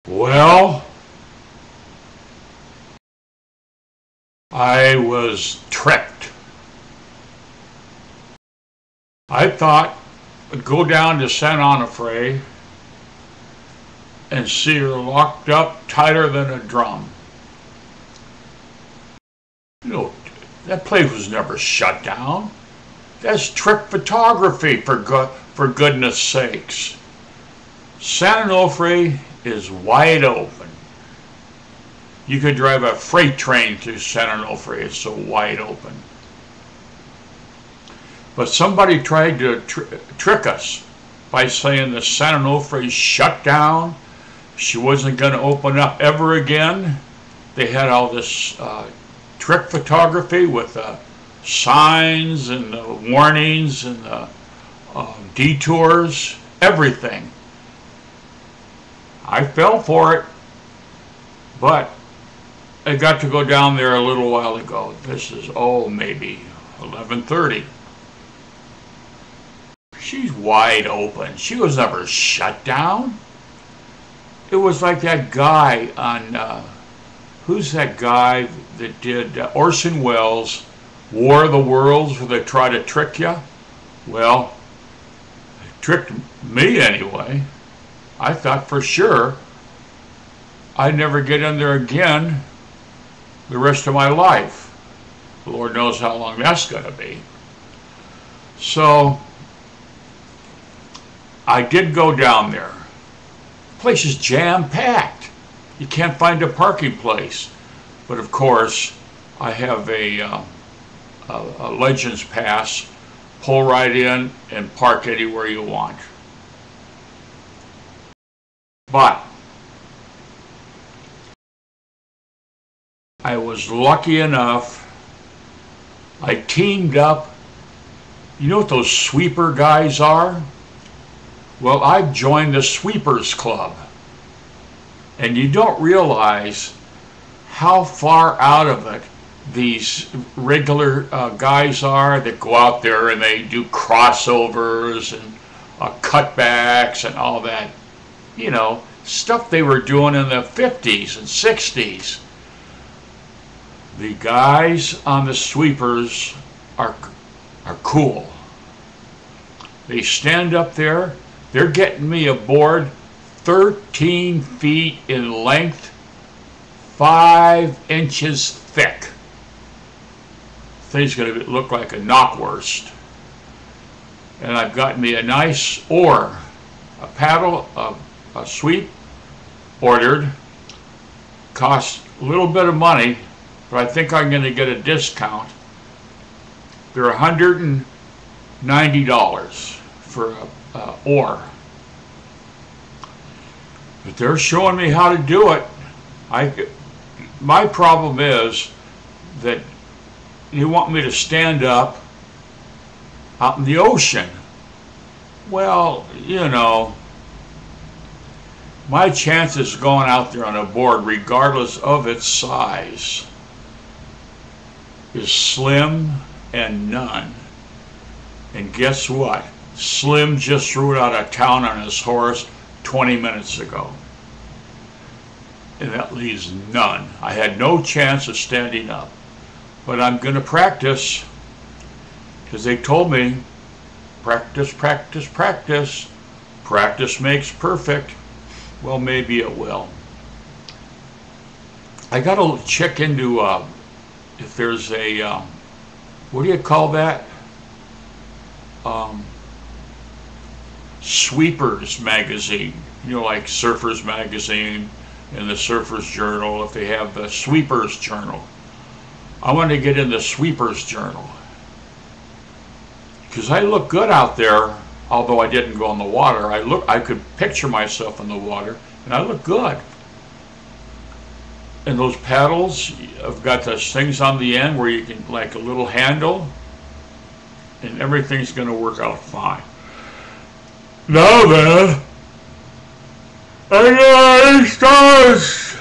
Well, I was tricked. I thought I'd go down to San Onofre and see her locked up tighter than a drum. You know, that place was never shut down. That's trick photography, for goodness sakes. San Onofre is wide open. You could drive a freight train through San Onofre, it's so wide open. But somebody tried to trick us by saying the San Onofre shut down. She wasn't going to open up ever again. They had all this trick photography with signs and the warnings and the detours, everything. I fell for it, but I got to go down there a little while ago. This is, maybe 11:30. She's wide open. She was never shut down. It was like that guy on, who's that guy that did Orson Welles' War of the Worlds, where they try to trick you? Well, it tricked me anyway. I thought for sure I'd never get in there again the rest of my life. The Lord knows how long that's going to be. So I did go down there. The place is jam-packed. You can't find a parking place. But of course, I have a Legends Pass. Pull right in and park anywhere you want. But I was lucky enough, I teamed up. You know what those sweeper guys are? Well, I've joined the Sweepers Club. And you don't realize how far out of it these regular guys are that go out there and they do crossovers and cutbacks and all that. You know, stuff they were doing in the 50s and 60s. The guys on the sweepers are cool. They stand up there. They're getting me a board 13 feet in length, 5 inches thick. Thing's going to look like a knockwurst. And I've got me a nice oar, a paddle, a sweep ordered. Cost a little bit of money, but I think I'm going to get a discount. They're $190 for a oar. But they're showing me how to do it. My problem is that you want me to stand up out in the ocean. Well, you know, my chances of going out there on a board, regardless of its size, is slim and none. And guess what? Slim just rode out of town on his horse 20 minutes ago. And that leaves none. I had no chance of standing up. But I'm going to practice, because they told me, practice, practice, practice. Practice makes perfect. Well, maybe it will. I got to check into if there's a, what do you call that? Sweepers magazine. You know, like Surfers magazine and the Surfers Journal, if they have the Sweepers Journal. I want to get in the Sweepers Journal. Because I look good out there, although I didn't go in the water. I could picture myself in the water, and I look good. And those paddles, I've got those things on the end where you can, like a little handle, and everything's going to work out fine. Now then, I got stars!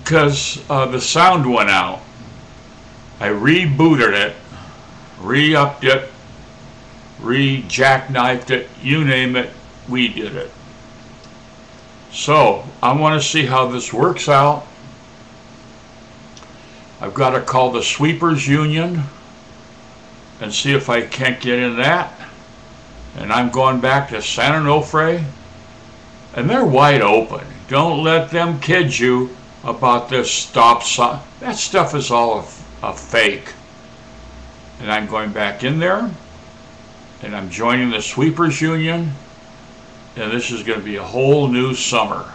Because the sound went out. I rebooted it, re-upped it, re-jackknifed it, you name it, we did it. So I want to see how this works out. I've got to call the Sweepers Union and see if I can't get in that. And I'm going back to San Onofre, and they're wide open. Don't let them kid you about this stop sign. That stuff is all a fake. And I'm going back in there, and I'm joining the Sweepers Union, and this is going to be a whole new summer.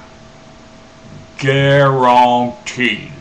Guaranteed.